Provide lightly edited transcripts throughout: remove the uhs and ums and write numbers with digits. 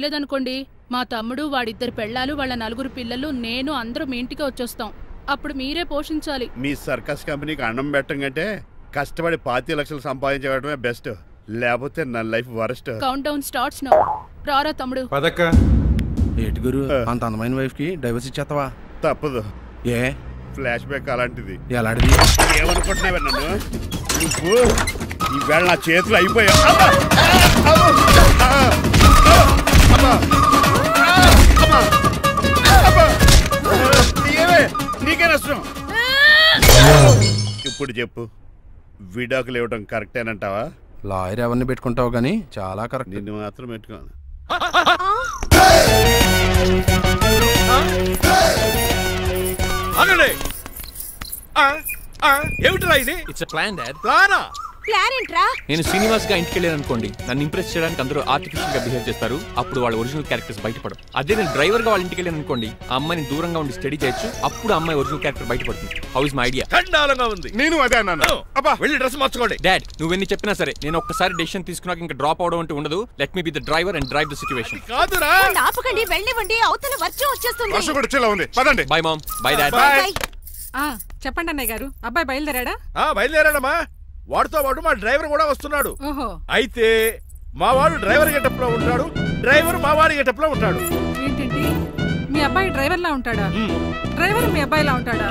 లేదనుకోండి మా తమ్ముడు వాడిద్దరు పెళ్ళాలు వాళ్ళ నలుగురు పిల్లలు నేను అందరూ మీ ఇంటికి వచ్చేస్తాం. అప్పుడు మీరే పోషించాలి. మీ సర్కస్ కంపెనీకి అన్నం పెట్టడం కంటే కష్టపడి 25 లక్షలు సంపాదించడమే బెస్ట్. లేకపోతే నా life worst. Count down starts now. రారా తమ్ముడు. పదక్క. ఏటి గురు అంత అందమైన వైఫ్ కి డైవర్స్ ఇచ్చేస్తావా? తప్పదు. ఏ ఫ్లాష్ బ్యాక్ అలాంటిది. ఎలాంటిది? ఏమనుకుంటున్నావా నన్ను? నువ్వు ఈవేళ నా చేతులు అయిపోయా. నీకే నష్టం. ఇప్పుడు చెప్పు, విడాకులు ఇవ్వడం కరెక్టేనంటావా? లాయర్ ఎవరిని పెట్టుకుంటావు గానీ చాలా కరెక్ట్. నిన్ను మాత్రం పెట్టుకోను. ఏమిట్రా ఇది? It's plan dad. ప్లానా? ప్లాన్ ఏంట్రా? నేను శ్రీనివాస్ గా ఇంటికి వెళ్ళాను అనుకోండి, నన్ను ఇంప్రెస్ చేయడానికి అందరూ ఆర్టిఫిషియల్ గా బిహేవ్ చేస్తారు. అప్పుడు వాళ్ళ ఒరిజినల్ క్యారెక్టర్స్ బయటపడవు. అదే నేను డ్రైవర్ గా వాళ్ళ ఇంటికి వెళ్ళాను అనుకోండి, ఆ అమ్మాయిని దూరంగా ఉండి స్టడీ చేయొచ్చు. అప్పుడు అమ్మాయి ఒరిజినల్ క్యారెక్టర్ బయటపడుతుంది. How is my idea? చండాలంగా ఉంది. నేను అదే అన్నాను. అబ్బా వెళ్ళి డ్రెస్ మార్చుకోండి. డాడ్ నువ్వెన్ని చెప్పినా సరే నేను ఒక్కసారి డెసిషన్ తీసుకున్నాక ఇంకా డ్రాప్ అవడం అంటూ ఉండదు. Let me be the driver and drive the situation. కాదురా. ఆపకండి, వెళ్ళనివ్వండి. అవతల వర్షం వచ్చేస్తుంది. వర్షం కూడా చిల్ల ఉంది. పదండి. Bye mom. Bye dad. చెప్పండి అన్నయ్య గారు, అబ్బాయి బయలుదేరాడా? బయలుదేరాడమ్మా. వాడితో పాటు మా డ్రైవర్ కూడా వస్తున్నాడు. ఓహో. అయితే మా వాడు డ్రైవర్ గెటప్ లో ఉంటాడు, డ్రైవర్ మా వాడి గెటప్ లో ఉంటాడు. ఏంటండి మీ అబ్బాయి డ్రైవర్ లా ఉంటాడా? డ్రైవర్ మీ అబ్బాయిలా ఉంటాడా?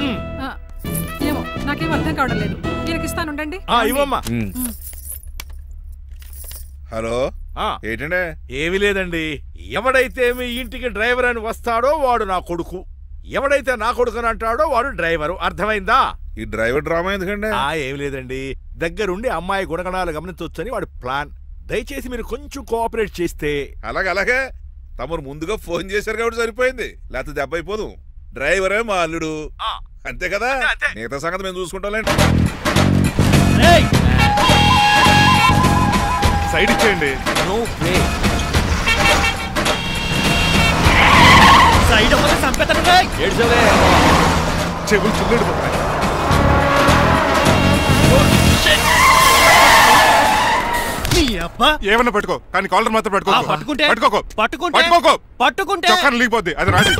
ఏమో నాకేం అర్థం కావడం లేదు. ఈయనకి ఇస్తానుండండి. ఇవ్వమ్మా. హలో, ఏంటంటే? ఏమీ లేదండి. ఎవడైతే మీ ఇంటికి డ్రైవర్ అని వస్తాడో వాడు నా కొడుకు, ఎవడైతే నా కొడుకు అని అంటాడో వాడు డ్రైవరు. అర్థమైందా? ఈ డ్రైవర్ డ్రామా ఎందుకండి? ఏమి లేదండి, దగ్గరుండి అమ్మాయి గుణగణాలు గమనించొచ్చని వాడి ప్లాన్. దయచేసి మీరు కొంచెం కోఆపరేట్ చేస్తే. అలాగే తమరు ముందుగా ఫోన్ చేశారు కాబట్టి సరిపోయింది, లేకపోతే దెబ్బ అయిపోదు. డ్రైవరే మా అల్లుడు, అంతే కదా? మిగతా సంగతి మేము చూసుకుంటాంలేండి. సైడ్ ఇచ్చేయండి. చెవులు చిల్లుడిపోతున్నాయి. ఏమన్నా పట్టుకో, కానీ కాలర్ మాత్రం పట్టుకోకు. చొక్కాను లీగిపోద్ది. అది Raju.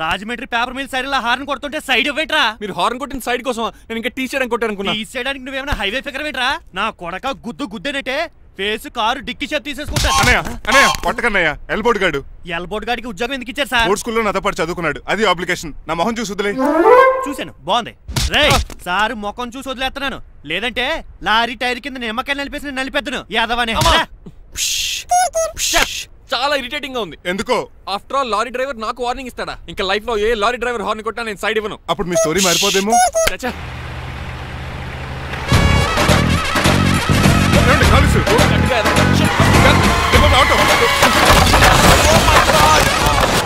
Rajahmundry paper mill side horn కొడుతుంటే సైడ్ ఇవ్వట్రా. మీరు హార్న్ కొట్టిన సైడ్ కోసం నేను ఇంకా టీ చేయడానికి కొట్టానుకున్నా. టీ చేయడానికి నువ్వేమైనా హైవే ఫిగర్ వేట్రా? నా కొడక గుద్దేనట్టే ఫేస్ కారు డిక్కి షేప్ తీసేసుకుంటా. అన్నయ్య పట్టకన్నయ్య. ఎల్బోర్డ్ గాడు. ఎల్బోర్డ్ గాడికి ఉద్యోగం ఎందుకు ఇచ్చారు సార్? బోర్డ్ స్కూల్లో నాతో పాటు చదువుకున్నాడు. అది అప్లికేషన్. నా మొహం చూసి వదిలే. చూశాను, బాగుంది. రే సారు మొఖం చూసి వదిలేస్తున్నాను, లేదంటే లారీ టైర్ కింద నిమ్మకాయ నలిపేసి నలిపేద్దును యాదవనే. చాలా ఇరిటేటింగ్ గా ఉంది. ఎందుకో? ఆఫ్టర్ ఆల్ లారీ డ్రైవర్ నాకు వార్నింగ్ ఇస్తాడా? ఇంకా లైఫ్ లో ఏ లారీ డ్రైవర్ హార్న్ కొట్టా నేను సైడ్ ఇవ్వను. అప్పుడు మీ స్టోరీ మారిపోదేమో.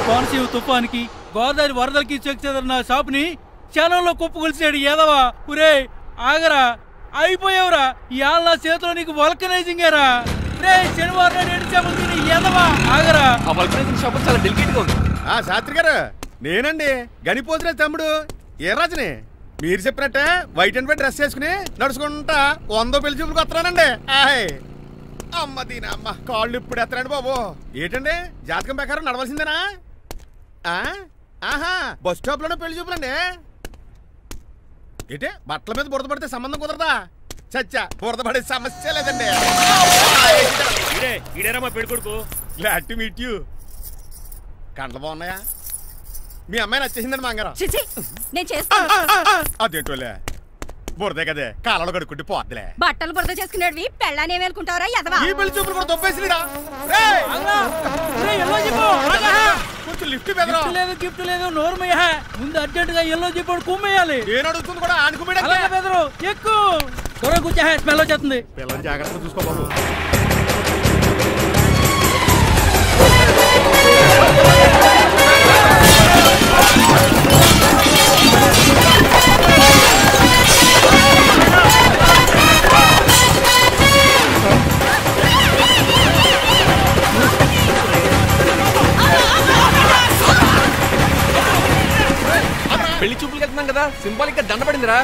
కోనసీమ తుఫానికి గోదావరి వరదలకి చెక్ చేదన్న షాప్ ని క్షణంలో కుప్పగొలిచాడు యాదవా. ఒరే ఆగరా, అయిపోయావురా. ఇవాళ నా చేతిలో నీకు వల్కనైజింగ్ ఏరా. రే శనివారం యాదవా ఆగరా. ఆ వల్కనైజింగ్ షాప్ చాలా డెలికేట్ గా ఉంది. శాస్త్రి గారు, నేనండి గనిపోతున్నా తమ్ముడు ఏ రాజుని. మీరు చెప్పినట్టే వైట్ అండ్ వైట్ డ్రెస్ వేసుకుని నడుచుకుంటా 100 పెళ్లి చూపులకు వస్తున్నానండి. అమ్మ దీని అమ్మ కాళ్ళు ఇప్పుడు ఎత్తరండి బాబు. ఏంటండి జాతకం ప్రకారం నడవలసిందేనా? బస్ స్టాప్ లోనే పెళ్లి చూపులండి. ఏంటి బట్టల మీద బురద పడితే సంబంధం కుదరదా? చచ్చా, బురద పడే సమస్య లేదండి. ఇదేనా పెళ్లి కొడుకు? Glad to meet you. కండ్లు బాగున్నాయా? మీ అమ్మాయి నచ్చేసిందండి మంగారం. నేను చేస్తాను. అదేంటోలే, బురదే కదే కాలంలో కడుక్కుంటే పోద్దులే. బట్టలు బురద చేసుకునేవి పెళ్ళానే వేలుకుంటావరా యదవా? ఈ పెళ్లి చూపులు కూడా దొబ్బేసిరా. కొంచెం లిఫ్ట్ లేదు, గిఫ్ట్ లేదు, నోరుమయ్య. ముందు అర్జెంట్ గా ఎల్లో చెప్పాడు కుమ్మేయాలి. నేను అడుగుతుంది కూడా ఆనుకుమేడా. బెదరు ఎక్కువ త్వరగా కూర్చో, స్మెల్ వచ్చేస్తుంది. పిల్లలు జాగ్రత్తగా చూసుకోబాబు. పెళ్లి చూపులకి వెళ్తున్నాం కదా, సింబాలిక్ గా దండ పడిందిరా.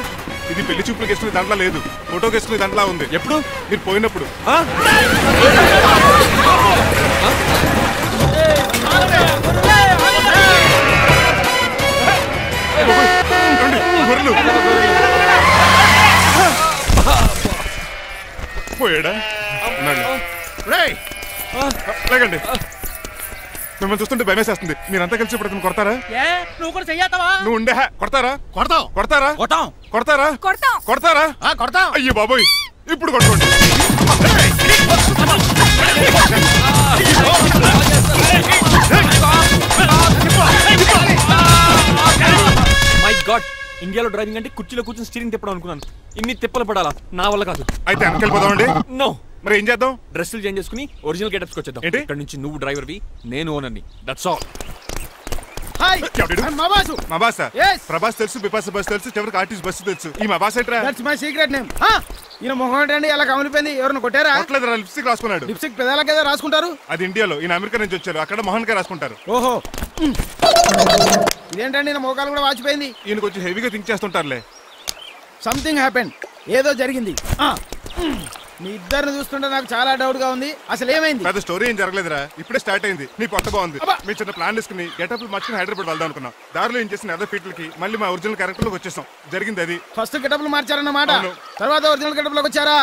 ఇది పెళ్లి చూపులకు వేసుకునే దాంట్లో లేదు, ఫోటోకి వేసుకునే దాంట్లో ఉంది. ఎప్పుడు? మీరు పోయినప్పుడు. పోయాడా? లేకండి, మిమ్మల్ని చూస్తుంటే భయమేసేస్తుంది. మీరంతా కలిసి ఇప్పుడు అతను కొడతారా? నువ్వు కూడా చెయ్యతావా? నువ్వు ఉండే కొడతారా? కొడతాం కొడతారా? కొడతాం కొడతారా? కొడతాం కొడతారా? కొడతాం. అయ్యో బాబోయ్, ఇప్పుడు కొట్టుకోండి. మై గాడ్, ఇండియాలో డ్రైవింగ్ అంటే కుర్చీలో కూర్చొని స్టీరింగ్ తిప్పడం అనుకున్నాను. ఇన్ని తిప్పలు పడాలా? నా వల్ల కాదు. అయితే వెనకెళ్ళిపోదామండి. నో. మరి ఏం చేద్దాం? డ్రెస్సులు చేంజ్ చేసుకుని ఒరిజినల్ గెటప్స్కి వచ్చేద్దాం. ఇక్కడ నుంచి నువ్వు డ్రైవర్వి, నేను ఓనర్ని. That's all. మా బాస్ ప్రభాస్ తెలుసు, బిపాస బస్ తెలుసు, చివరికి ఆర్టిస్ట్ బస్సు తెలుసు. ఈ మా బాస్ ఏంట్రా? That's my secret name. ఈయన మొహం ఏంటండి అలా కమిలిపోయింది? ఎవరిని కొట్టారా? కొట్టలేదురా, లిప్స్టిక్ రాసుకున్నాడు. లిప్స్టిక్ పెదాల కదా రాసుకుంటారు? అది ఇండియాలో, ఈయన అమెరికా నుంచి వచ్చారు. అక్కడ మోహన్ గారు రాసుకుంటారు. ఓహో, ఇదేంటండి నా మోకాలు కూడా వాచిపోయింది. ఈయన కొంచెం హెవీగా థింక్ చేస్తుంటారులే. సంథింగ్ హ్యాపెన్, ఏదో జరిగింది. మీ ఇద్దరిని చూస్తుంటే నాకు చాలా డౌట్ గా ఉంది. అసలు ఏమైంది? పెద్ద స్టోరీ ఏం జరగలేదురా, ఇప్పుడే స్టార్ట్ అయింది. నీ కొత్త బాగుంది. మీ చిన్న ప్లాన్ తీసుకుని గెటప్ మర్చుకుని హైదరాబాద్ వెళ్దాం అనుకున్నాం. దారిలో ఏం చేసిన అదర్ ఫీట్లకి మళ్ళీ మా ఒరిజినల్ క్యారెక్టర్ లోకి వచ్చేసాం. జరిగింది అది. ఫస్ట్ గెటప్లు మార్చారన్నమాట, తర్వాత ఒరిజినల్ గెటప్ లోకి వచ్చారా?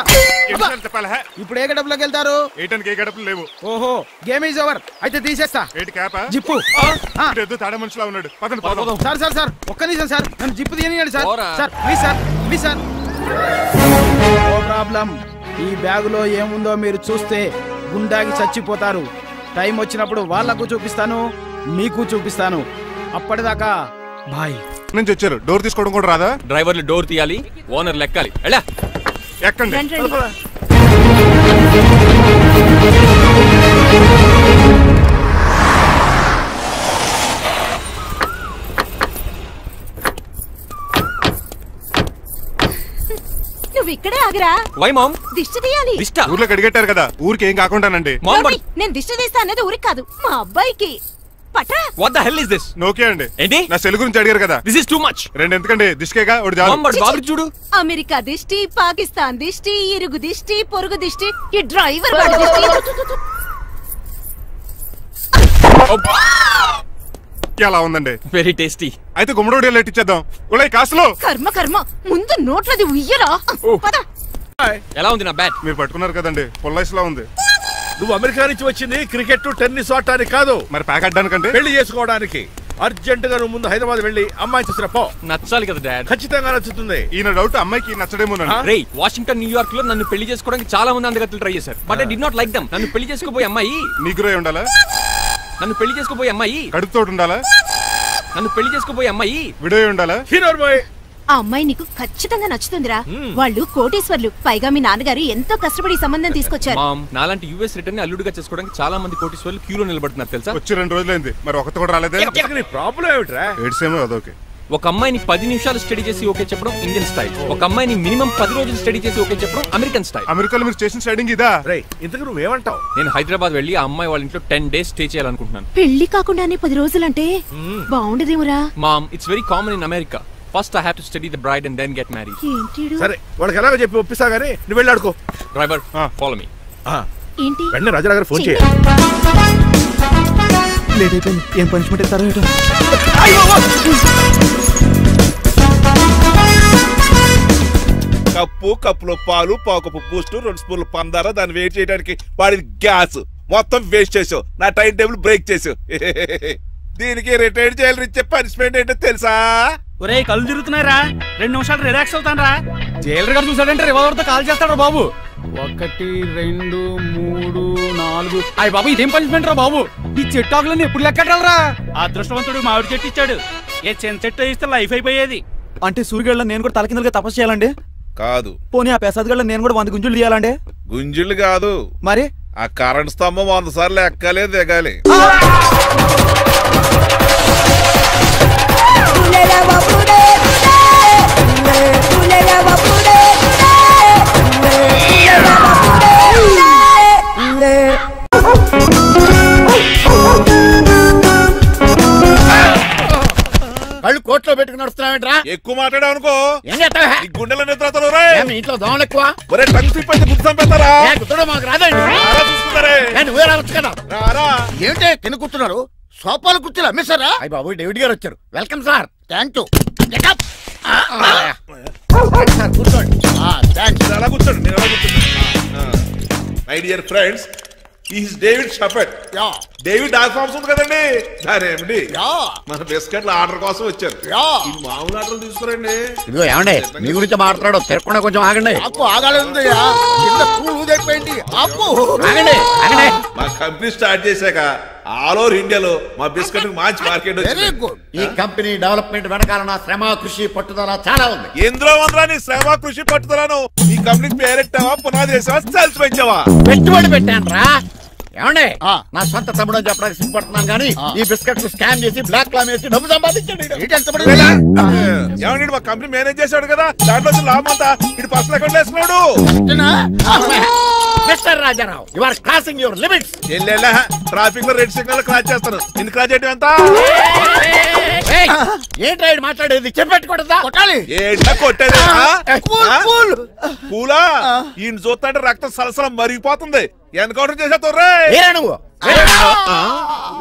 చెప్పాలా? ఇప్పుడు ఏ గెటప్ లోకి వెళ్తారు? ఏ గెటప్లు లేవు. ఓహో, గేమ్ ఈజ్ ఓవర్. అయితే తీసేస్తా. ఏంటి క్యాపా? జిప్పు. తాడ మనిషిలా ఉన్నాడు. పదండి పోదాం. సార్ ఒక్క నిమిషం సార్, నన్ను జిప్పు తీయనియండి sir. Sir please sir. No problem. ఈ బ్యాగులో ఏముందో మీరు చూస్తే గుండాకి చచ్చిపోతారు. టైం వచ్చినప్పుడు వాళ్ళకు చూపిస్తాను, మీకు చూపిస్తాను. అప్పటిదాకా బాయ్. నుంచి వచ్చారు, డోర్ తీసుకోవడం కూడా రాదా? డ్రైవర్లు డోర్ తీయాలి, ఓనర్ లెక్కాలి. ఎక్కండి. నువ్వు ఇక్కడే ఆగిరా. Why ma'am? దిష్టి తీయాలి. ఊర్లో కడిగట్టారు కదా, ఊరికి ఏం కాకుండానండి. నేను దిష్టి తీస్తా అనేది ఊరికి కాదు, మా అబ్బాయికి. పట్రా. What the hell is this? నోకే అండి. ఏంటి? నా సెల్ గురించి అడిగారు కదా. This is too much. రెండు ఎందుకండి? దిష్కేగా ఒకటి చాలు. చూడు, అమెరికా దిష్టి, పాకిస్తాన్ దిష్టి, ఇరుగు దిష్టి, పొరుగు దిష్టి, ఈ డ్రైవర్ వాడి దిష్టి. ఎలా ఉందండి? Very tasty. అయితే గుమ్మడి లెట్టిచ్చేద్దాం. కాసులో కర్మ ముందు నోట్లది ఉయ్యరా. ఎలా ఉంది నా బ్యాట్? మీరు పట్టుకున్నారు కదండి, పొల్లైస్ లా ఉంది. నువ్వు అమెరికా నుంచి వచ్చింది క్రికెట్ టెన్నిస్ ఆడటానికి కాదు, మరి ప్యాక్ అడ్డానికంటే పెళ్లి చేసుకోవడానికి. అర్జెంట్ గా నువ్వు ముందు హైదరాబాద్ వెళ్ళి అమ్మాయి చూసిన పో. నచ్చాలి కదా డాడ్? ఖచ్చితంగా నచ్చుతుంది. ఈయన డౌట్ అమ్మాయికి నచ్చడేమో. రేయ్, వాషింగ్టన్ న్యూయార్క్ లో నన్ను పెళ్లి చేసుకోవడానికి చాలా మంది అందగత్తలు ట్రై చేశారు, but I did not like them. నన్ను పెళ్లి చేసుకోబోయే అమ్మాయి నీగురై ఉండాలా? నన్ను పెళ్లి చేసుకోబోయే అమ్మాయి కడుపుతోటి ఉండాలా? నన్ను పెళ్లి చేసుకోబోయే అమ్మాయి విడో ఉండాలా? Hero boy. ఆ అమ్మాయి నీకు ఖచ్చితంగా నచ్చుతుందిరా. వాళ్ళు కోటీశ్వర్లు, పైగా మీ నాన్నగారు ఎంతో కష్టపడి సంబంధం తీసుకొచ్చారు. మామ్, నాలాంటి యుఎస్ రిటర్న్ అల్లుడిగా చేసుకోవడానికి చాలా మంది కోటీశ్వర్లు క్యూలో నిలబడుతున్నారు తెలుసా? వచ్చి 2 రోజులైంది, మరి ఒకటి కూడా రాలేదే. ప్రాబ్లం ఏమిట్రా? ఏడ్సేమో అదొకే. ఒక అమ్మాయిని 10 నిమిషాలు స్టడీ చేసి ఓకే చెప్పడం ఇండియన్ స్టైల్. ఒక అమ్మాయిని మినిమం 10 రోజులు స్టడీ చేసి ఓకే చెప్పడం అమెరికన్ స్టైల్. అమెరికాలో మీరు చేసిన స్టడీంగ్ ఇదా? ఇంతకు నువ్వేమంటావు? నేను హైదరాబాద్ వెళ్ళి ఆ అమ్మాయి వాళ్ళ ఇంట్లో 10 days స్టే చేయాలనుకుంటున్నాను. పెళ్లి కాకుండానే 10 రోజులంటే బాగుండదేమురా? Mom, it's very common in America. First I have to study the bride and then get married. సరే, వాళ్ళకి ఎలాగో చెప్పి ఒప్పిస్తా గానీ నువ్వు వెళ్ళి ఆడుకో. Driver, follow me. ఏంటి? వెంటనే రాజా గారు ఫోన్ చేయాలి. లేట్ అయిపోయింది. ఏం పనిష్మెంట్ ఇస్తారో ఏంటో. కప్పులో పాలు, పావుకప్పు బూస్ట్, 2 స్పూన్లు పందార, దాన్ని వెయిట్ చేయడానికి వాడిది గ్యాస్ మొత్తం వేస్ట్ చేసావు. నా టైం టేబుల్ బ్రేక్ చేసావు. దీనికి రిటైర్ చేయాలని ఇచ్చే పనిష్మెంట్ ఏంటో తెలుసా? ఒరే, కళ్ళు తిరుగుతున్నారా? 2 నిమిషాలు రిలాక్స్ అవుతాను రా. జైలర్ గారు చూసాడంటే రివాల్వర్ తో కాల్ చేస్తాడు బాబు. 1 2 3 4. అయ్య బాబు, ఇదేం పనిష్మెంట్ రా బాబు? ఈ చెట్టాకులన్నీ ఎప్పుడు లెక్కటరా? అదృష్టవంతుడు మామిడి చెట్టు ఇచ్చాడు. ఏ చిన్న చెట్టు ఇస్తే లైఫ్ అయిపోయేది. అంటే సూర్యుగళ్ళ నేను కూడా తలకిందలుగా తపస్సు చేయాలండి? కాదు. పోనీ ఆ పెసాద్ నేను కూడా 100 గుంజులు తీయాలండి? గుంజులు కాదు, మరి ఆ కరెంట్ స్తంభం 100 సార్లు ఎక్కాలి, దిగాలి. కళ్ళు కోట్లో పెట్టుకుని నడుస్తున్నావేంట్రా? ఎక్కువ మాట్లాడావు అనుకో గుండెల నిద్రతలు. ఇంట్లో దోమలు ఎక్కువ. ఒరే, టంగ్ తిప్పైతే గుర్తం పెడతారా? గుర్తుడు మాకు రాదండి. నువ్వే రావచ్చు కదా. ఏంటే తిని కూర్చున్నారు? సోఫాలు కూర్చోలు అమ్మేశారా? అయ్య బాబు, డేవిడ్ గారు వచ్చారు. Welcome sir. Thank you. కూర్చోండి. అలా కూర్చోండి, నేను అలా కూర్చోండి. My dear friends, is David Shepherd. David dog farms ఉంది కదండి, దానేమిటి మన బిస్కెట్ల ఆర్డర్ కోసం వచ్చారు. ఈ మామూలు ఆర్డర్ తీసుకురండి. ఇదిగో ఏమండి, మీ గురించి మాట్లాడు, తిరగకుండా కొంచెం ఆగండి. మా కంపెనీ స్టార్ట్ చేశాక ఆల్ ఓవర్ ఇండియాలో మా బిస్కెట్ మంచి మార్కెట్ వచ్చింది. ఈ కంపెనీ డెవలప్మెంట్ వెనకాల నా శ్రమ, కృషి, పట్టుదల చాలా ఉంది. ఎందులో ఉందా నీ శ్రమ, కృషి, పట్టుదలను? ఈ కంపెనీకి పేరెట్టావా, పునాది వేసావా, సెల్స్ పెంచావా? పెట్టుబడి పెట్టాను రా. ఏమండి, నా సొంత తమ్ముడు అని చెప్పడానికి సిగ్గుపడుతున్నాను కానీ ఈ బిస్కెట్ స్కామ్ చేసి బ్లాక్ క్లామ్ వేసి డబ్బు సంపాదించండి. ఏమండి, మా కంపెనీ మేనేజ్ చేశాడు కదా, దాంట్లో లాభం అంతా ఇటు పర్సనల్ అకౌంట్ వేసుకున్నాడు. Mister Rajarao, you are crossing your limits. Traffic లో రెడ్ సిగ్నల్ క్రాస్ చేస్తాను. నిన్ను క్రాస్ చేయడం ఎంత? ఏంటి రైడ్ మాట్లాడేది? చెప్పెట్టుకూడదా? ఏంటా కొట్టేది? పూలా ఈయన చూస్తుంటే రక్తం సలసలం మరిగిపోతుంది. ఎన్కౌంటర్ చేసేతో నువ్వు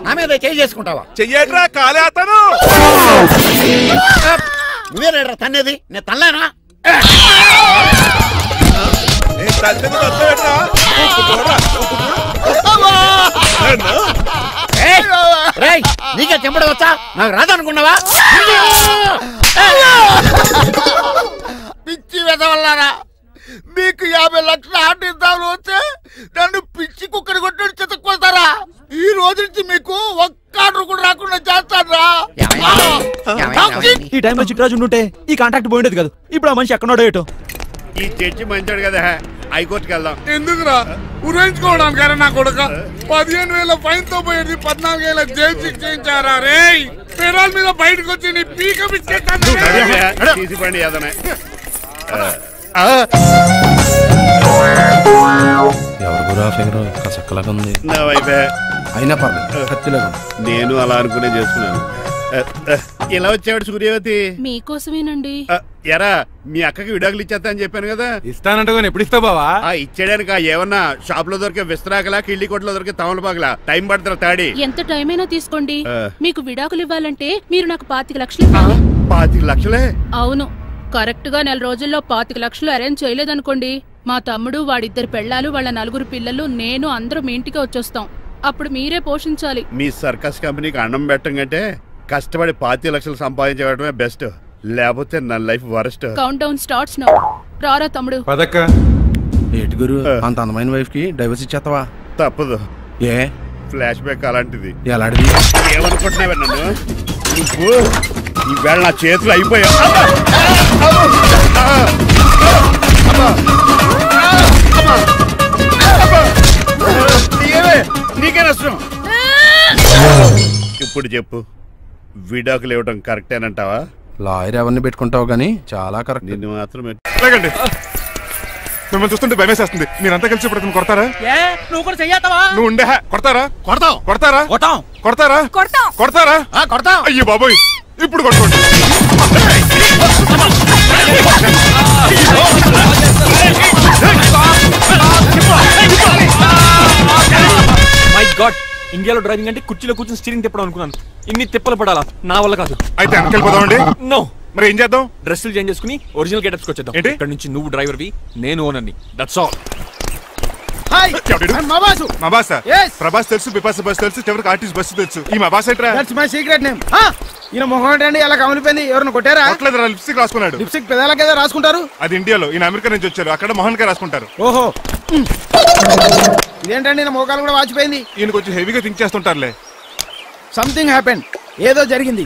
నా మీద చేయి చేసుకుంటావా? చెయ్యట్రా, కాలే అతను. నువ్వేనా తన్నేది? నేను తనలేనా? నీకే చెంపడం వచ్చా? నాకు రాదనుకున్నావా? పిచ్చి వెదవల్లారా, మీకు 50 లక్షల ఆర్డర్ వస్తే నన్ను పిచ్చి కుక్కడి కొట్టి చెతక్కుపోతారా? ఈ రోజు నుంచి మీకు ఒక్క ఆర్డర్ కూడా రాకుండా చేస్తారా? ఈ టైంలో చిట్రాజు ఉంటే ఈ కాంటాక్ట్ పోయిండేది కదా. ఇప్పుడు ఆ మనిషి ఎక్కడో ఏటో. ఈ చర్చి మంచాడు కదా, హైకోర్టుకి వెళ్దాం. ఎందుకురా ఉరేంచుకోవడానికి? నా కొడుక 15,000 ఫైన్ తో పోయేది 14,000 జైలు శిక్ష చేయించారా? రే పెరాల మీద బయటకు వచ్చి నీ పీక తీసిపండి ఏదన్నా. ఎవరు గురా ఫిగర్ కసక్కలాగా ఉంది. నా వైపే అయినా పర్లేదు, కత్తిలాగా. నేను అలా అనుకునే చేసుకున్నాను. ఇలా వచ్చాడు సూర్యవతి. మీకోసమేనండి. ఎరా, మీ అక్కకి విడాకులు ఇచ్చేస్తా అని చెప్పాను కదా. ఇస్తానంటే ఎప్పుడు ఇస్తావు బావా? ఇచ్చేయడానికి ఏమన్నా షాప్ లో దొరికే విస్తరాకలా, కిళ్ళి కొట్లో దొరికే తమలపాకలా టైం పడుతున్నా తాడి. ఎంత టైం అయినా తీసుకోండి. మీకు విడాకులు ఇవ్వాలంటే మీరు నాకు 25 లక్షలు ఇవ్వాలి. 25 లక్షలే? అవును. కరెక్ట్ గా 4 రోజుల్లో 25 లక్షలు అరేంజ్ చేయలేదనుకోండి, మా తమ్ముడు, వాడిద్దరు పెళ్ళాలు, వాళ్ళ 4 పిల్లలు, నేను అందరూ మీ ఇంటికి వచ్చేస్తాం. అప్పుడు మీరే పోషించాలి. మీ సర్కస్ కంపెనీకి అన్నం పెట్టడం కంటే కష్టపడి 25 లక్షలు సంపాదించడమే బెస్ట్. లేకపోతే నా life worst. Count down starts now. రారా తమ్ముడు. పదక్క. ఏటి గురు, అంత అందమైన వైఫ్ కి డైవర్స్ ఇచ్చేస్తావా? తప్పదు. ఏ ఫ్లాష్ బ్యాక్ అలాంటిది. ఎలాంటిది? ఏమనుకుంటున్నావే నన్ను? నువ్వు ఈవేళ నా చేతులు అయిపోయావు. నీకే నష్టం. ఇప్పుడు చెప్పు, విడాకులు ఇవ్వడం కరెక్టేనంటావా? లాయర్ ఎవరిని పెట్టుకుంటావు గానీ చాలా కరెక్ట్. నిన్ను మాత్రం లేకండి, మిమ్మల్ని చూస్తుంటే భయమేసేస్తుంది. మీరంతా కలిసి ఇప్పుడు కొడతారా? నువ్వు కూడా చెయ్యతావా? నువ్వు ఉండే కొడతారా? కొడతాం. కొడతారా? కొడతాం. కొడతారా? కొడతారా? కొడతాం. అయ్యో బాబోయ్, ఇప్పుడు కొట్టుకోండి. మై గాడ్, ఇండియాలో డ్రైవింగ్ అంటే కుర్చీలో కూర్చొని స్టీరింగ్ తిప్పడం అనుకున్నాను. ఇన్ని తిప్పలు పడాలా? నా వల్ల కాదు. అయితే వెనకెళ్ళిపోదామండి. నో. మరి ఏం చేద్దాం? డ్రెస్సులు చేంజ్ చేసుకుని ఒరిజినల్ గెటప్స్కి వచ్చేద్దాం. ఇక్కడ నుంచి నువ్వు డ్రైవర్వి, నేను ఓనర్ని. That's all. ప్రభాస్ తెలుసు, బిపాస బస్ తెలుసు, చివరికి ఆర్టిస్ట్ బస్సు తెలుసు. ఈ మా బాస్ ఏంట్రా? That's my secret name. ఈయన మొహం ఏంటండి అలా కమిలిపోయింది? ఎవరిని కొట్టారా? కొట్టలేదురా, లిప్స్టిక్ రాసుకున్నాడు. లిప్స్టిక్ పెదాలకి ఏదో రాసుకుంటారు. అది ఇండియాలో, ఈయన అమెరికా నుంచి వచ్చారు, అక్కడ మోహన్ గా రాసుకుంటారు. ఓహో, ఇదేంటండి నా మోకాలు కూడా వాచిపోయింది. ఈయన కొంచెం హెవీగా థింక్ చేస్తుంటారులే. సంథింగ్ హ్యాపెన్, ఏదో జరిగింది.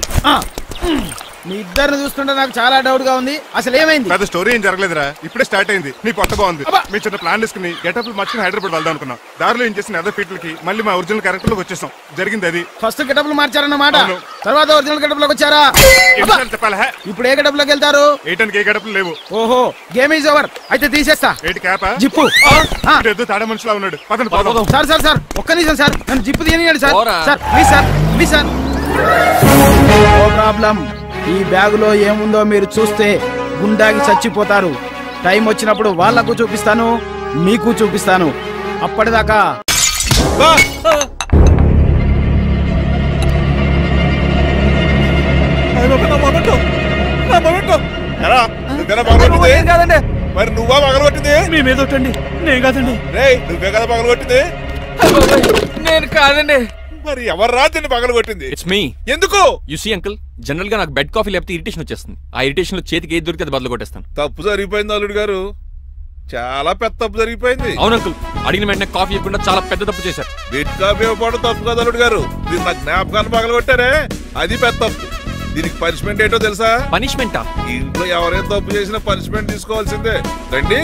మీ ఇద్దరిని చూస్తుంటే నాకు చాలా డౌట్ గా ఉంది. అసలు ఏమైంది? పెద్ద స్టోరీ ఏం జరగలేదురా, ఇప్పుడే స్టార్ట్ అయింది. నీ కొత్త బాగుంది. మీ చిన్న ప్లాన్ తీసుకుని గెటప్లు మార్చుకుని హైదరాబాద్ వెళ్దాం అనుకున్నాం. దారిలో ఏం చేసిన అదర్ ఫీట్లకి మళ్ళీ మా ఒరిజినల్ క్యారెక్టర్ లోకి వచ్చేసాం. జరిగింది అది. ఫస్ట్ గెటప్లు మార్చారన్నమాట, తర్వాత ఒరిజినల్ గెటప్ లోకి వచ్చారా? చెప్పాలా? ఇప్పుడు ఏ గెటప్ లోకి వెళ్తారు? ఏటానికి ఏ గెటప్లు లేవు. ఓహో, గేమ్ ఈజ్ ఓవర్. అయితే తీసేస్తా. ఏంటి క్యాపా? జిప్పు. తాడ మనుషులా ఉన్నాడు. సార్ సార్ సార్, ఒక్క నిమిషం సార్, నన్ను జిప్పు తీయనియండి sir. Sir please sir, please sir. No problem. ఈ బ్యాగులో ఏముందో మీరు చూస్తే గుండాకి చచ్చిపోతారు. టైం వచ్చినప్పుడు వాళ్లకు చూపిస్తాను, మీకు చూపిస్తాను. అప్పటిదాకా మీ మీద ఒట్టండి, నేను కాదండి. నువ్వే కదా పగలగొట్టింది? నేను కాదండి. మరి ఎవర్రా దీన్ని పగలగొట్టింది? It's me. ఎందుకు? యు సీ అంకుల్, జనరల్ గా నాకు బెడ్ కాఫీ లేకపోతే ఇరిటేషన్ వచ్చేస్తుంది. ఆ ఇరిటేషన్ లో చేతికి ఏది దొరికితే అది బదులు కొట్టేస్తాను. తప్పు జరిగిపోయింది అల్లుడు గారు, చాలా పెద్ద తప్పు జరిగిపోయింది. అవును అంకుల్, అడిగిన వెంటనే కాఫీ ఇవ్వకుండా చాలా పెద్ద తప్పు చేశారు. బెడ్ కాఫీ ఇవ్వడం తప్పు కదా అల్లుడు గారు, దీన్ని నా జ్ఞాపకాన్ని పగలగొట్టారే అది పెద్ద తప్పు. దీనికి పనిష్మెంట్ ఏంటో తెలుసా? పనిష్మెంటా? ఇంట్లో ఎవరైనా తప్పు చేసినా పనిష్మెంట్ తీసుకోవాల్సిందే. రండి,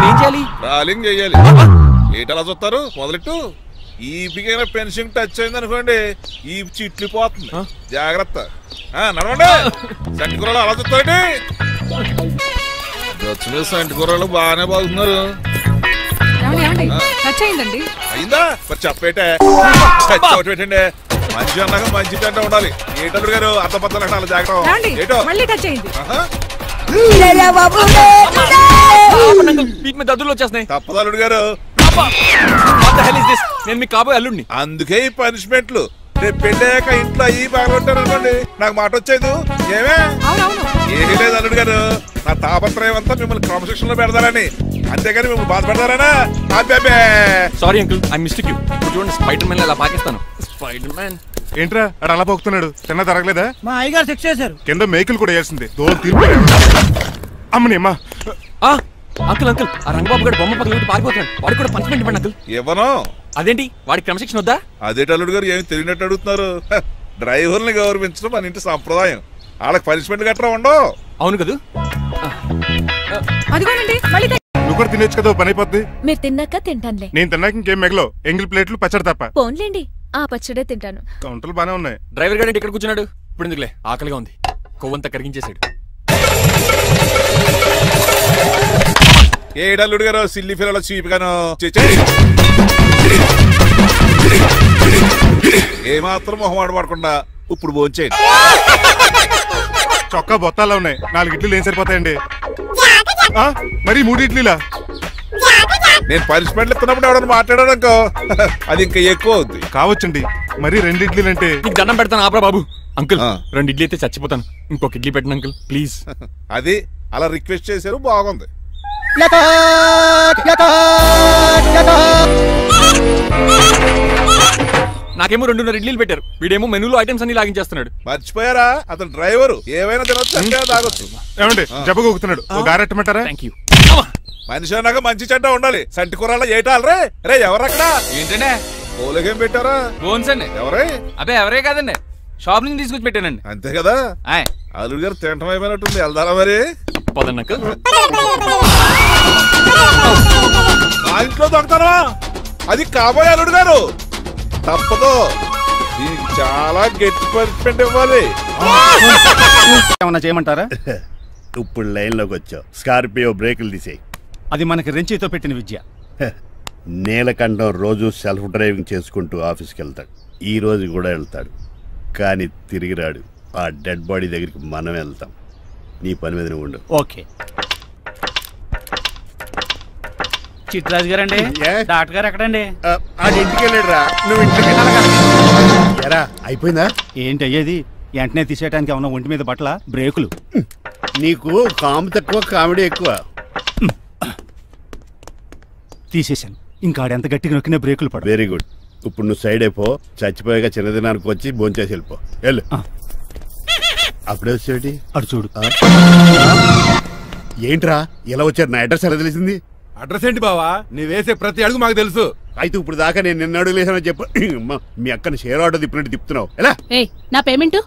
ఏం చేయాలి? రాలింగ్ చెయ్యాలి. ఏటలా చూస్తారు? మొదలెట్టు. ఈ బిగైన పెన్షన్ టచ్ అయింది అనుకోండి, ఈ చిట్లు పోతుంది. జాగ్రత్త. నడవండి. సంటి కూరలు అలా చూస్తారండి. గచ్చులు సంటి కూరలు బాగానే బాగుతున్నారు. అయిందా? మరి చెప్పేటే పెట్టండి. మంచి అన్నాక మంచి తింట ఉండాలి. ఏటల్లుడు గారు అర్థపత్ర అలా జాగ్రత్త. ఏటో దద్దులు వచ్చేస్తున్నాయి. తప్పదు అల్లుడు గారు, నేను మీకు కాబోయే అల్లుడిని. అందుకే ఈ పనిష్మెంట్లు. రేపు పెళ్ళాక ఇంట్లో అయ్యి బాగుంటారు అనుకోండి, నాకు మాట వచ్చేది ఏమే? ఏమీ లేదు అల్లుడు గారు, నా తాపత్రయం అంతా మిమ్మల్ని క్రమశిక్షణలో పెడతారని, అంతేగాని మిమ్మల్ని బాధ పెడతారనా? Sorry uncle, I mistake you. చూడండి, స్పైడర్ మ్యాన్ అలా పాకిస్తాను. స్పైడర్ మ్యాన్ ఏంట్రా అడు అలా పోతున్నాడు? తిన్నా తరగలేదా? మా అయ్యగారు శిక్ష చేశారు. కింద మేకులు కూడా వేయాల్సిందే. దోలు తీర్పు. అమ్మని అమ్మా. అంకుల్ అంకుల్, ఆ రంగబాబు గారు బొమ్మ పక్కన పారిపోతున్నాడు. వాడికి కూడా పనిష్మెంట్ ఇవ్వండి అంకుల్. ఇవ్వను. అదేంటి, వాడికి క్రమశిక్షణ వద్దా? అదేంటి అల్లుడు గారు ఏమి తెలియనట్టు అడుగుతున్నారు? డ్రైవర్ని గౌరవించడం మన ఇంటి సంప్రదాయం. వాళ్ళకి పనిష్మెంట్ గట్రా ఉండవు. అవును కదా. నువ్వు కూడా తినేచ్చు కదా, పని అయిపోద్ది. మీరు తిన్నాక తింటానులే. నేను తిన్నాక ఇంకేం మిగలవు, ఎంగిల్ ప్లేట్లు పచ్చడి తప్ప. పోన్లేండి, ఆ పచ్చడే తింటాను. కౌంటర్లు బానే ఉన్నాయి. డ్రైవర్ గారు ఇక్కడ కూర్చున్నాడు. ఇప్పుడు ఎందుకులే, ఆకలిగా ఉంది. కొవ్వంతా కరిగించేశాడు. ఏడల్లుడు గారు సిల్లి ఫిల్లలో చీపిగాను ఏమాత్రం మొహమాట పడకుండా ఇప్పుడు భోంచేయండి. చొక్కా బొత్తాల్లో ఉన్నాయి. 4 ఇడ్లీలు ఏం సరిపోతాయండి? మరి 3 ఇడ్లీలా? నేను పనిష్మెంట్లు ఇస్తున్నప్పుడు ఎవడన్నా మాట్లాడాను అనుకో, అది ఇంకా ఎక్కువ అవుద్ది. కావచ్చండి, మరి 2 ఇడ్లీలు అంటే. నీకు దండం పెడతాను ఆపరా బాబు. అంకుల్ 2 ఇడ్లీ అయితే చచ్చిపోతాను. ఇంకొక ఇడ్లీ పెట్టండి అంకుల్ ప్లీజ్. అది అలా రిక్వెస్ట్ చేశారు, బాగుంది. నాకేమో 2 ఇడ్లీలు పెట్టారు. వీడేమో మెనూలో ఐటమ్స్ అన్ని లాగించేస్తున్నాడు. మర్చిపోయారా, అతను డ్రైవర్. ఏమైనా తినొచ్చు, అంటే తాగొచ్చు. ఏమండి జబ్బగొక్కుతున్నాడు, గారెట్టమంటారా? మనిషి అన్నాక మంచి చెడ్డ ఉండాలి. సంటి కూరలో ఏటాలరే. రే ఎవరక్కడ? ఏంటంటే పోలేకేం పెట్టారా? బోన్స్ అండి. ఎవరే? అబ్బే ఎవరే కాదండి, షాప్ నుంచి తీసుకొచ్చి పెట్టానండి. అంతే కదా. అల్లుడు గారు తింటం అయిపోయినట్టుంది. వెళ్దారా మరి? పదన్నక ఆ ఇంట్లో దొంగతారా? అది కాబోయే అల్లుడు గారు. తప్పదు, దీనికి చాలా గట్టి పనిష్మెంట్ ఇవ్వాలి. ఏమన్నా చేయమంటారా? ఇప్పుడు లైన్ లోకి వచ్చావు. స్కార్పియో బ్రేకులు తీసేయి. అది మనకి రెంచితో పెట్టిన విద్య. నీలకంఠం రోజు సెల్ఫ్ డ్రైవింగ్ చేసుకుంటూ ఆఫీస్కి వెళ్తాడు. ఈ రోజు కూడా వెళ్తాడు, కానీ తిరిగి రాడు. ఆ డెడ్ బాడీ దగ్గరికి మనం వెళ్తాం. నీ పని మీద నువ్వు ఉండు. ఓకే. చిట్రాజు గారండి, డాక్టర్ గారు ఎక్కడండి? ఇంటికి వెళ్ళాడు రా. నువ్వు ఇంటికి ఎరా అయిపోయిందా? ఏంటి అయ్యేది? వెంటనే తీసేయడానికి ఏమన్నా ఒంటి మీద బట్టల బ్రేకులు? నీకు కామెడీ తక్కువ, కామెడీ ఎక్కువ. తీసేశాను. ఇంకా ఆడెంత గట్టిగా నొక్కినా బ్రేకులు పడ. Very good. ఇప్పుడు నువ్వు సైడ్ అయిపో. చచ్చిపోయాక చిన్నదినానికి వచ్చి భోంచేసి వెళ్ళిపో. వెళ్ళు. అప్పుడే వచ్చేటి అటు చూడు. ఏంట్రా ఇలా వచ్చారు? నా అడ్రస్ ఎలా తెలిసింది? అడ్రస్ ఏంటి బావా? నీ వేసే ప్రతి అడుగు మాకు తెలుసు. అయితే ఇప్పుడు దాకా నేను నిన్న అడుగులేసానని చెప్పు. మీ అక్కని షేర్ ఆర్డర్ తిప్పినట్టు తిప్పుతున్నావు. ఎలా? నా పేమెంట్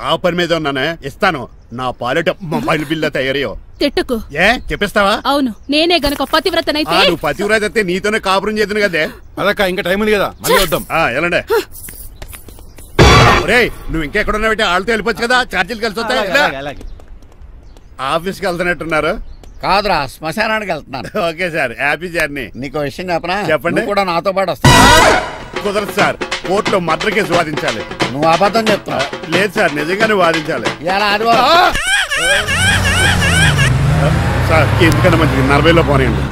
ఆ పని మీద ఉన్నానే, ఇస్తాను. నా పాలెట మొబైల్ బిల్ తయారయ్యో. తిట్టుకు. ఏ చెప్పిస్తావా? అవును, నేనే గనక పతివ్రతనైతే. నువ్వు పతివ్రత అయితే నీతోనే కాపురం చేతును కదే. అదక్క, ఇంకా టైం ఉంది కదా, మళ్ళీ వద్దాం. ఎలాండే నువ్వు ఇంకెక్కడున్నా పెట్టి వాళ్ళతో వెళ్ళిపోవచ్చు కదా, ఛార్జీలు కలిసి వస్తాయి. ఆఫీస్కి వెళ్తున్నట్టున్నారు? కాదురా, శ్మశానానికి వెళ్తున్నాను. Okay sir, happy journey. నీకు విషయం చెప్పనా? చెప్పండి. కూడా నాతో పాటు వస్తా. కుదరదు సార్, కోర్టులో మర్డర్ కేసు వాదించాలి. నువ్వు అబద్ధం చెప్తావు. లేదు సార్, నిజంగానే వాదించాలి. సార్ ఎందుకన్నా మంచిది 40లో పోనీయండి.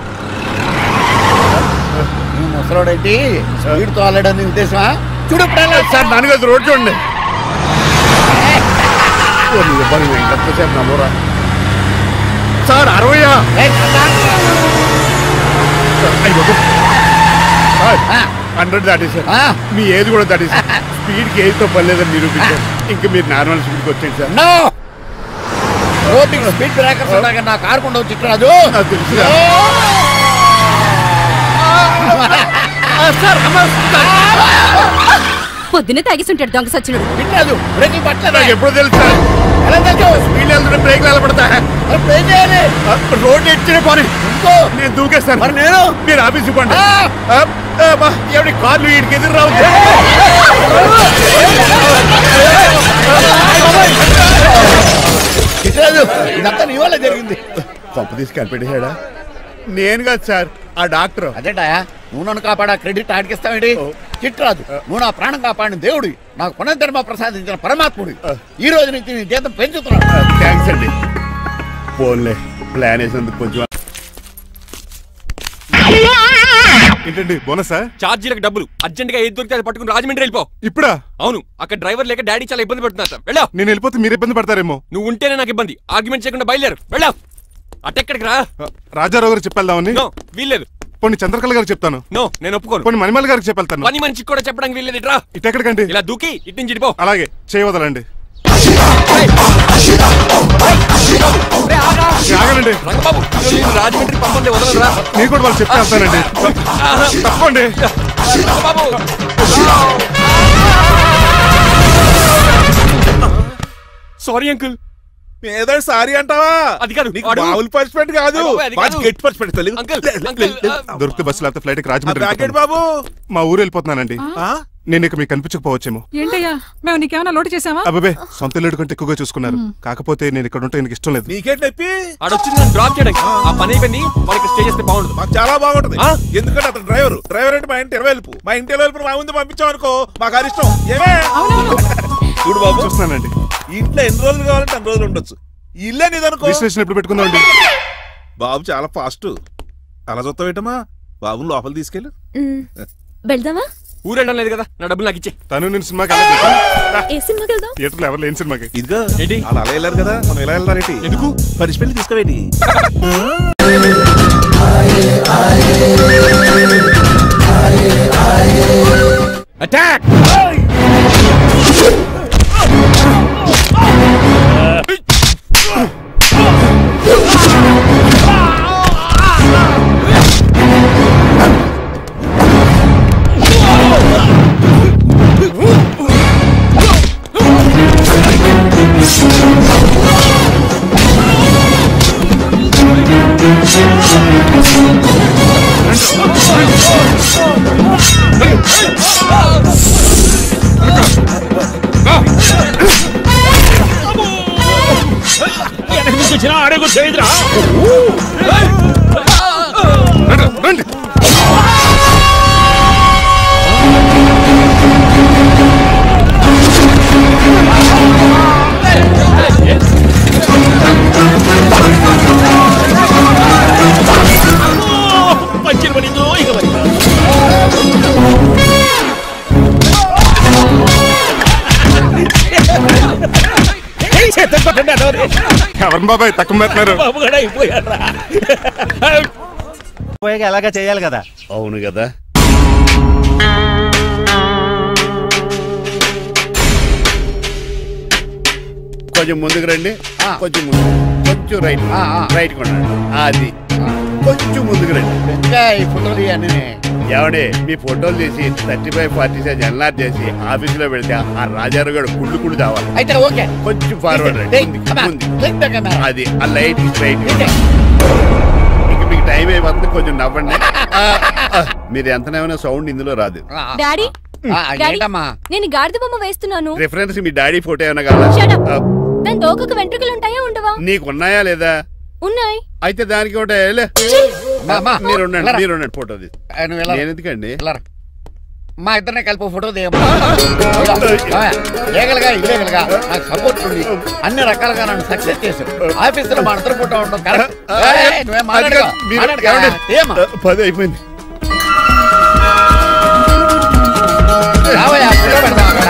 నువ్వు ముసలోడేంటి స్పీడ్ తోలడని ఉద్దేశమా? చూడు సార్, దానిగా రోడ్ చూడండి. ఎంతసేపు నమ్మరా? సార్ 60 100 దాటేశారు. మీ ఏజ్ కూడా దాటేశారు. స్పీడ్కి ఏజ్తో పని లేదని నిరూపించారు. ఇంకా మీరు నార్మల్ స్పీడ్కి వచ్చేది సార్. రోడ్డుకి స్పీడ్ బ్రేకర్స్ ఉండగా నా కారు కొండ చిట్టరాజు తెలుసు పొద్దున్నే తాగిస్తుంటాడు దొంగ సచ్చినుడు. చిట్టరాజు బ్రేకింగ్ పట్టలేదు. నాకు ఎప్పుడు తెలుసు సార్. ఎలా తెలుసు? స్పీడ్ వెళ్తుంటే బ్రేక్లు నిలబడతా. రోడ్డు ఎచ్చిన పని నేను దూకేస్తాను. మరి నేను మీరు ఆఫీస్ ఇవ్వండి. ఎవరి కార్లు వీడికి ఎదురు రావు. ఇదంతా నీ వల్ల జరిగింది. కొంప తీసి కనిపెట్టేశాడా? నేను కాదు సార్, ఆ డాక్టర్. అదేంటా నువ్వు నన్ను కాపాడా క్రెడిట్ ఆడికిస్తావేంటి? చిట్రాజు నువ్వు నా ప్రాణం కాపాడిన దేవుడి, నాకు పునర్ధర్మ ప్రసాదించిన పరమాత్ముడి. ఈ రోజు నుంచి నీ జీతం పెంచుతున్నాను. థ్యాంక్స్ అండి. ఫోన్లే ప్లాన్ వేసినందుకు కొంచెం. ఏంటండి బోనసా? ఛార్జీలకు డబ్బులు అర్జెంట్ గా ఏది దొరికితే అది పట్టుకుని రాజమండ్రి వెళ్ళిపో. ఇప్పుడా? అవును, అక్కడ డ్రైవర్ లేక డాడీ చాలా ఇబ్బంది పడుతున్నారు. వెళ్ళా. నేను వెళ్ళిపోతే మీరు ఇబ్బంది పడతారేమో. నువ్వు ఉంటేనే నాకు ఇబ్బంది. ఆర్గ్యుమెంట్ చేయకుండా బయలుదేరు. వెళ్ళా. అటెక్కడికి రా. రాజారావు గారు చెప్పేద్దామని. వీల్లేదు. పోనీ చంద్రకళ గారు చెప్తాను. నో, నేను ఒప్పుకోను. పోనీ మణిమల్ గారికి చెప్పేళ్తాను. పని మనిషికి కూడా చెప్పడానికి వీల్లేదు. ఇట్రా. ఇటెక్కడికండి? ఇలా దూకి ఇటు నుంచి ఇటుపో. అలాగే చేయవదలండి. ఆగనండి రాజమండ్రి పంపండి, వదలరా. మీరు కూడా వాళ్ళు చెప్తే వెళ్తానండి. తప్పండి. Sorry uncle. ఏదో సారీ అంటావా? అది కాదు, మామూలు పనిష్మెంట్ కాదు, గట్టి పనిష్మెంట్. దొరికితే బస్సు లేకపోతే ఫ్లైట్ రాజమండ్రి బాబు. మా ఊరు వెళ్ళిపోతున్నానండి. నేను ఇక మీకు కనిపించకపోవచ్చేమో. ఏంటయ్యా మేము నీకేమైనా లోటు చేసావా? అబ్బాబే సొంత లేడు కంటే ఎక్కువగా చూసుకున్నారు. కాకపోతే నేను ఇక్కడ ఉంటే నాకు ఇష్టం లేదు. నీకేంటి నొప్పి? ఆడొచ్చింది నన్ను డ్రాప్ చేయడానికి. ఆ పని అయిపోయింది. వాడికి స్టే చేస్తే బాగుంటుంది. మాకు చాలా బాగుంటుంది. ఎందుకంటే అతను డ్రైవర్ అంటే మా ఇంటి వెళ్ళిపు. మా ఇంటి వెళ్ళిపు మా ముందు పంపించాం అనుకో మాకు అది ఇష్టం. ఏమే చూడు బాబు, చూస్తున్నానండి. ఇంట్లో ఎన్ని రోజులు కావాలంటే అన్ని రోజులు ఉండొచ్చు. ఇల్లే నీదనుకో. రిజిస్ట్రేషన్ ఎప్పుడు పెట్టుకుందామండి? బాబు చాలా ఫాస్ట్. అలా చూస్తావు ఏంటమ్మా? బాబుని లోపల తీసుకెళ్ళు. వెళ్దామా? ఊరెళ్ళడం లేదు కదా, నా డబ్బులు నాకు ఇచ్చే. తను నేను సినిమాకి ఏ సినిమాకి వెళ్దాం? థియేటర్లో ఎవరు లేని సినిమాకి. ఇదిగో ఏంటి అలా అలా వెళ్ళారు కదా, మనం ఎలా వెళ్ళారేంటి? ఎందుకు పనిష్మెంట్ తీసుకోవేంటి? అటాక్! ఎవరు బాబాయ్ తక్కువ పెడుతున్నారు? అలాగా చేయాలి కదా. అవును కదా. కొంచెం ముందుకు రండి. కొంచెం ముందు, కొంచెం రైట్ రైట్ కొనండి. అది కొంచెం ముందుకు రండి. ఫోటోలు ఏమండి మీ ఫోటోలు తీసి 35-40 సైజ్ ఎన్లార్ చేసి ఆఫీసులో పెడితే ఆ రాజారావు గారు కుళ్ళు తావాలి. అయితే ఓకే, కొంచెం ఫార్వర్డ్ రండి. అది ఆ లైట్ స్ట్రైట్. ఇక మీకు టైం అయిపోతుంది, కొంచెం నవ్వండి. మీరు ఎంతనేమైనా సౌండ్ ఇందులో రాదు. డాడీ నేను గాడిద బొమ్మ వేస్తున్నాను. రిఫరెన్స్ మీ డాడీ ఫోటో ఏమైనా కావాలా? దాని దోకకు వెంట్రుకలు ఉంటాయా ఉండవా? నీకు ఉన్నాయా లేదా? ఉన్నాయి. అయితే దానికి ఉంటాయి. మీరు ఉండండి ఫోటో తీసి. నేను ఎందుకండి మా ఇద్దరినే కలిపి ఫోటో దిగలుగా ఇల్లేగలుగా నాకు సపోర్ట్ ఉంది. అన్ని రకాలుగా నన్ను సక్సెస్ చేశారు. ఆఫీసులో మా ఇద్దరు ఫోటో ఉండడం కరెక్ట్. 10 అయిపోయింది. రావయ్యా ఫోటో పెడతాం అక్కడ.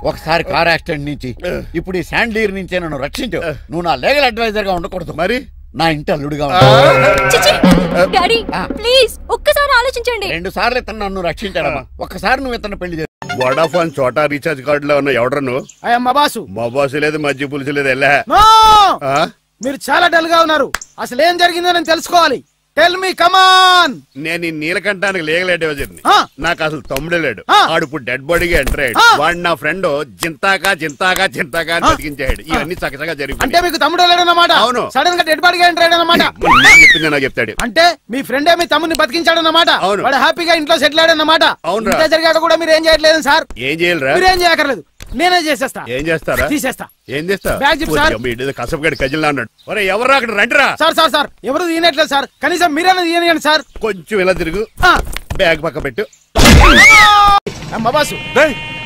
ఒకసారి కార్ యాక్సిడెంట్ నుంచి ఇప్పుడు ఈ శాండ్లీర్ నుంచే నన్ను రక్షించు. నువ్వు నా లీగల్ అడ్వైజర్ గా ఉండకూడదు, మరి నా ఇంటి అల్లుడుగా డాడీ ప్లీజ్ ఒక్కసారి ఆలోచించండి. 2 సార్లు ఇతను నన్ను రక్షించాడమ్మా, ఒక్కసారి నువ్వు ఇతను పెళ్లి చేసి. వడాఫోన్ చోటా రీఛార్జ్ కార్డులో ఉన్న ఎవడరు నువ్వు? మా బాసు. మా బాసు లేదు, మధ్య పులుసు లేదు. వెళ్ళా మీరు చాలా డల్ గా ఉన్నారు. అసలు ఏం జరిగిందో నేను తెలుసుకోవాలి. టెల్ మీ కమాన్. నేను ఈ నీలకంఠానికి లీగల్ అడ్వైజర్ని. నాకు అసలు తమ్ముడే లేడు. ఆడు ఇప్పుడు డెడ్ బాడీగా ఎంటర్ అయ్యాడు. వాడు నా ఫ్రెండ్ జింతాగా జింతాగా జింతాగా అని బతికించాడు. ఇవన్నీ చక్కగా జరిగింది. అంటే మీకు తమ్ముడు లేడన్నమాట. అవును. సడన్ గా డెడ్ బాడీగా ఎంటర్ అయ్యాడన్నమాట. చెప్పింది నాకు చెప్తాడు. అంటే మీ ఫ్రెండే మీ తమ్ముడిని బతికించాడన్నమాట. వాడు హ్యాపీగా ఇంట్లో సెటిల్ అయ్యాడన్నమాట. ఇంత జరిగాక కూడా మీరు ఏం చేయట్లేదు సార్. ఏం చేయాలరా? మీరేం చేయక్కర్లేదు, నేనే చేసేస్తా. ఏం చేస్తారా? తీసేస్తా. ఏం చేస్తా? Bag zip sir. కసపగడి కజిల్లా అన్నాడు. ఒరే ఎవరు అక్కడ రండిరా. సార్ సార్ సార్ ఎవరు తీయనట్లేదు సార్, కనీసం మీరైనా తీయనియండి సార్. కొంచెం ఇలా తిరుగు, బ్యాగ్ పక్క పెట్టు. బాసు